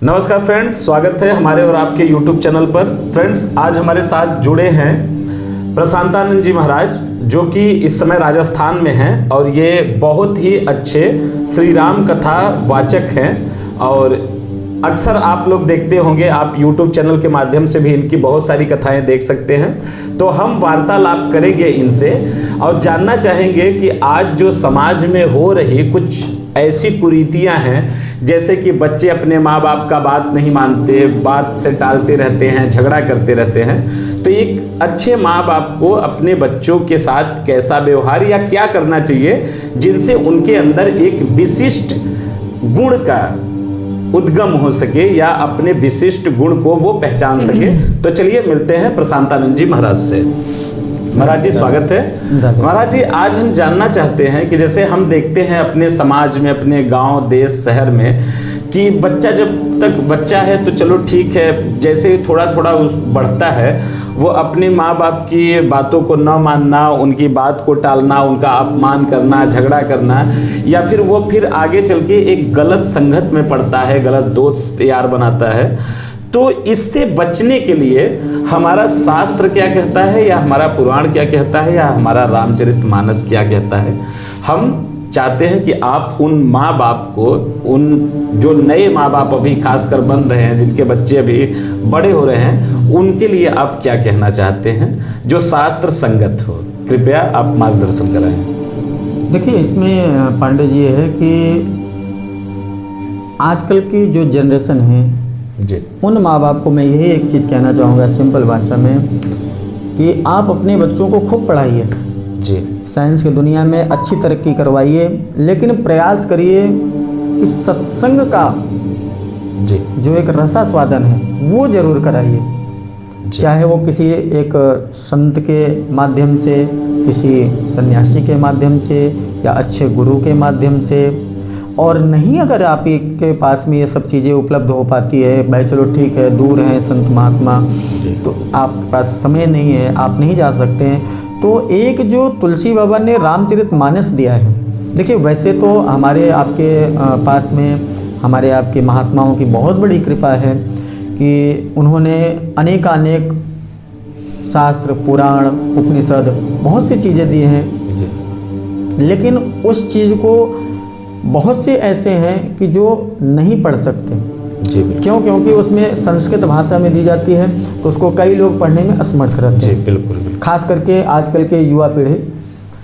नमस्कार फ्रेंड्स, स्वागत है हमारे और आपके YouTube चैनल पर। फ्रेंड्स, आज हमारे साथ जुड़े हैं प्रशांतानंद जी महाराज, जो कि इस समय राजस्थान में हैं और ये बहुत ही अच्छे श्री राम कथा वाचक हैं। और अक्सर आप लोग देखते होंगे, आप YouTube चैनल के माध्यम से भी इनकी बहुत सारी कथाएं देख सकते हैं। तो हम वार्तालाप करेंगे इनसे और जानना चाहेंगे कि आज जो समाज में हो रही कुछ ऐसी कुरीतियां हैं, जैसे कि बच्चे अपने माँ बाप का बात नहीं मानते, बात से टालते रहते हैं, झगड़ा करते रहते हैं। तो एक अच्छे माँ बाप को अपने बच्चों के साथ कैसा व्यवहार या क्या करना चाहिए जिनसे उनके अंदर एक विशिष्ट गुण का उद्गम हो सके या अपने विशिष्ट गुण को वो पहचान सके। तो चलिए मिलते हैं प्रशांतानंद जी महाराज से। महाराज जी, स्वागत है। महाराज जी, आज हम जानना चाहते हैं कि जैसे हम देखते हैं अपने समाज में, अपने गांव, देश, शहर में, कि बच्चा जब तक बच्चा है तो चलो ठीक है, जैसे थोड़ा थोड़ा बढ़ता है वो अपने माँ बाप की बातों को न मानना, उनकी बात को टालना, उनका अपमान करना, झगड़ा करना, या फिर आगे चल के एक गलत संगत में पड़ता है, गलत दोस्त यार बनाता है। तो इससे बचने के लिए हमारा शास्त्र क्या कहता है, या हमारा पुराण क्या कहता है, या हमारा रामचरितमानस क्या कहता है? हम चाहते हैं कि आप उन माँ बाप को, उन जो नए माँ बाप अभी खासकर बन रहे हैं, जिनके बच्चे अभी बड़े हो रहे हैं, उनके लिए आप क्या कहना चाहते हैं जो शास्त्र संगत हो? कृपया आप मार्गदर्शन कराएं। देखिए, इसमें पांडे जी ये है कि आजकल की जो जनरेशन है जी, उन माँ बाप को मैं यही एक चीज़ कहना चाहूँगा सिंपल भाषा में, कि आप अपने बच्चों को खूब पढ़ाइए जी, साइंस की दुनिया में अच्छी तरक्की करवाइए, लेकिन प्रयास करिए कि सत्संग का जी, जो एक रसास्वादन है वो जरूर कराइए। चाहे वो किसी एक संत के माध्यम से, किसी सन्यासी के माध्यम से, या अच्छे गुरु के माध्यम से। और नहीं अगर आप के पास में ये सब चीज़ें उपलब्ध हो पाती है, भाई चलो ठीक है, दूर हैं संत महात्मा, तो आपके पास समय नहीं है, आप नहीं जा सकते हैं, तो एक जो तुलसी बाबा ने रामचरितमानस दिया है। देखिए, वैसे तो हमारे आपके पास में हमारे आपके महात्माओं की बहुत बड़ी कृपा है कि उन्होंने अनेकानेक शास्त्र, पुराण, उपनिषद, बहुत सी चीज़ें दी हैं, लेकिन उस चीज़ को बहुत से ऐसे हैं कि जो नहीं पढ़ सकते। जी, क्यों? क्योंकि उसमें संस्कृत भाषा में दी जाती है, तो उसको कई लोग पढ़ने में असमर्थ रहते हैं। बिल्कुल, खास करके आजकल के युवा पीढ़ी।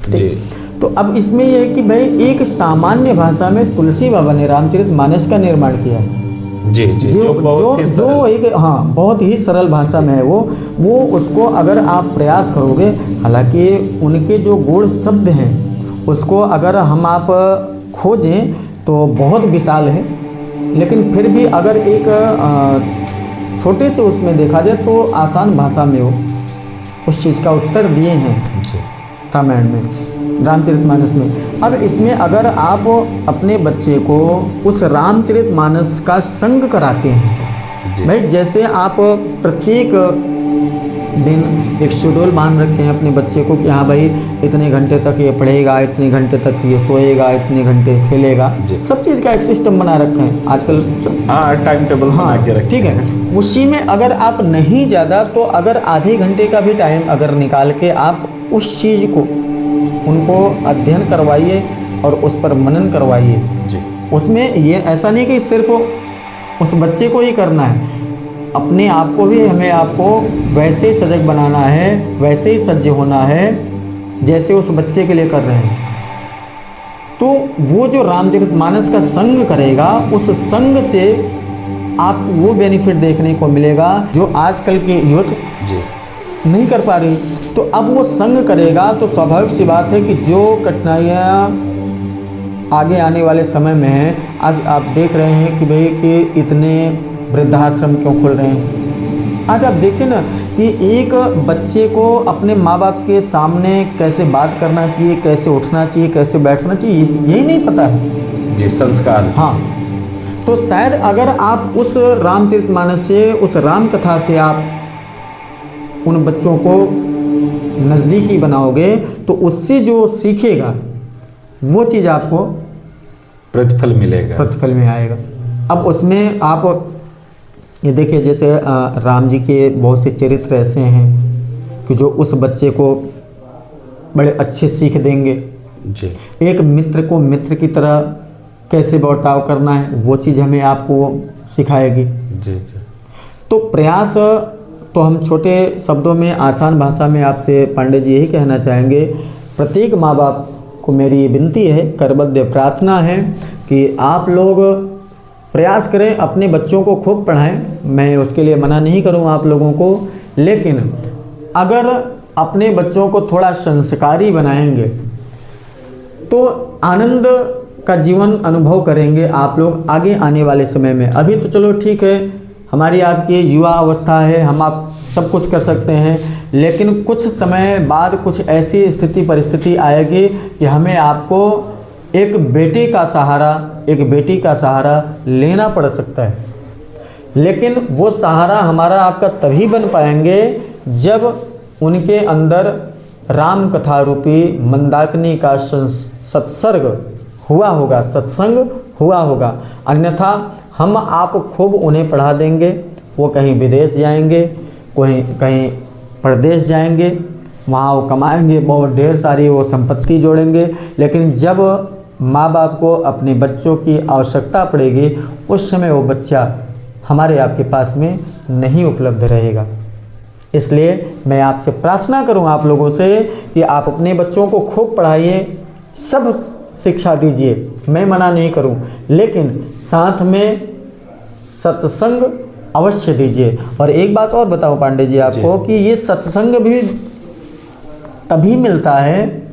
ठीक, तो अब इसमें यह है कि भाई एक सामान्य भाषा में तुलसी बाबा ने रामचरितमानस का निर्माण किया है। जी, जी, जो एक बहुत ही सरल भाषा में है वो उसको अगर आप प्रयास करोगे, हालांकि उनके जो गूढ़ शब्द हैं उसको अगर हम आप खोजें तो बहुत विशाल है, लेकिन फिर भी अगर एक छोटे से उसमें देखा जाए तो आसान भाषा में वो उस चीज़ का उत्तर दिए हैं रामायण में, रामचरितमानस में। अब इसमें अगर आप अपने बच्चे को उस रामचरितमानस का संग कराते हैं, भाई जैसे आप प्रत्येक दिन एक शेड्यूल मान रखे हैं अपने बच्चे को कि हाँ भाई इतने घंटे तक ये पढ़ेगा, इतने घंटे तक ये सोएगा, इतने घंटे खेलेगा, सब चीज़ का एक सिस्टम बना रखे हैं आजकल। टाइम टेबल बना के रखें, ठीक है। उसी में अगर आप नहीं ज़्यादा तो अगर आधे घंटे का भी टाइम अगर निकाल के आप उस चीज़ को उनको अध्ययन करवाइए और उस पर मनन करवाइए। उसमें ये ऐसा नहीं कि सिर्फ उस बच्चे को ही करना है, अपने आप को भी हमें आपको वैसे ही सजग बनाना है, वैसे ही सज्ज होना है जैसे उस बच्चे के लिए कर रहे हैं। तो वो जो रामचरितमानस का संग करेगा, उस संग से आप वो बेनिफिट देखने को मिलेगा जो आजकल की यूथ नहीं कर पा रही। तो अब वो संग करेगा तो स्वाभाविक सी बात है कि जो कठिनाइयाँ आगे आने वाले समय में हैं, आज आप देख रहे हैं कि भाई कि इतने वृद्धाश्रम क्यों खुल रहे हैं। आज आप देखें ना कि एक बच्चे को अपने माँ बाप के सामने कैसे बात करना चाहिए, कैसे उठना चाहिए, कैसे बैठना चाहिए, यही नहीं पता है जी, संस्कार। हाँ, तो शायद अगर आप उस रामचरितमानस से, उस राम कथा से आप उन बच्चों को नज़दीकी बनाओगे तो उससे जो सीखेगा वो चीज़ आपको प्रतिफल मिलेगा, प्रतिफल में आएगा। अब उसमें आप ये देखिए जैसे राम जी के बहुत से चरित्र ऐसे हैं कि जो उस बच्चे को बड़े अच्छे सीख देंगे। जी। एक मित्र को मित्र की तरह कैसे बर्ताव करना है वो चीज़ हमें आपको सिखाएगी। जी जी। तो प्रयास तो हम छोटे शब्दों में आसान भाषा में आपसे पांडे जी यही कहना चाहेंगे, प्रत्येक माँ बाप को मेरी ये विनती है, करबद्ध प्रार्थना है कि आप लोग प्रयास करें, अपने बच्चों को खूब पढ़ाएं। मैं उसके लिए मना नहीं करूँ आप लोगों को, लेकिन अगर अपने बच्चों को थोड़ा संस्कारी बनाएंगे तो आनंद का जीवन अनुभव करेंगे आप लोग आगे आने वाले समय में। अभी तो चलो ठीक है, हमारी आपकी युवा अवस्था है, हम आप सब कुछ कर सकते हैं, लेकिन कुछ समय बाद कुछ ऐसी स्थिति परिस्थिति आएगी कि हमें आपको एक बेटे का सहारा, एक बेटी का सहारा लेना पड़ सकता है। लेकिन वो सहारा हमारा आपका तभी बन पाएंगे जब उनके अंदर राम कथा रूपी मंदाकिनी का सत्सर्ग हुआ होगा, सत्संग हुआ होगा। अन्यथा हम आप खूब उन्हें पढ़ा देंगे, वो कहीं विदेश जाएंगे, कहीं प्रदेश जाएंगे, वहाँ वो कमाएंगे, बहुत ढेर सारी वो संपत्ति जोड़ेंगे, लेकिन जब माँ बाप को अपने बच्चों की आवश्यकता पड़ेगी उस समय वो बच्चा हमारे आपके पास में नहीं उपलब्ध रहेगा। इसलिए मैं आपसे प्रार्थना करूं आप लोगों से कि आप अपने बच्चों को खूब पढ़ाइए, सब शिक्षा दीजिए, मैं मना नहीं करूं, लेकिन साथ में सत्संग अवश्य दीजिए। और एक बात और बताऊं पांडे जी आपको कि ये सत्संग भी तभी मिलता है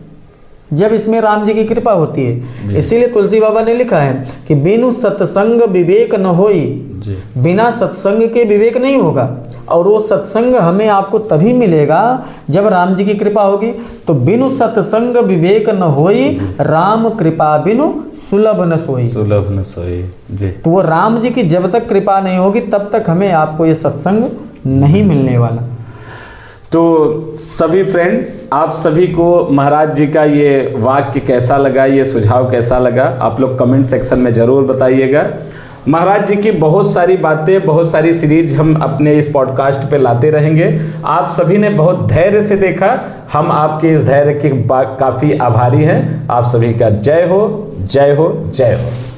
जब इसमें राम जी की कृपा होती है। इसीलिए तुलसी बाबा ने लिखा है कि बिनु सत्संग विवेक न होई, बिना सत्संग के विवेक नहीं होगा। और वो सत्संग हमें आपको तभी मिलेगा जब राम जी की कृपा होगी। तो बिनु सत्संग विवेक न होई, राम कृपा बिनु सुलभ न सोई, सुलभ न सोई। जी। तो वो राम जी की जब तक कृपा नहीं होगी तब तक हमें आपको ये सत्संग नहीं मिलने वाला। तो सभी फ्रेंड, आप सभी को महाराज जी का ये वाक्य कैसा लगा, ये सुझाव कैसा लगा, आप लोग कमेंट सेक्शन में ज़रूर बताइएगा। महाराज जी की बहुत सारी बातें, बहुत सारी सीरीज हम अपने इस पॉडकास्ट पे लाते रहेंगे। आप सभी ने बहुत धैर्य से देखा, हम आपके इस धैर्य के काफ़ी आभारी हैं। आप सभी का जय हो, जय हो, जय हो।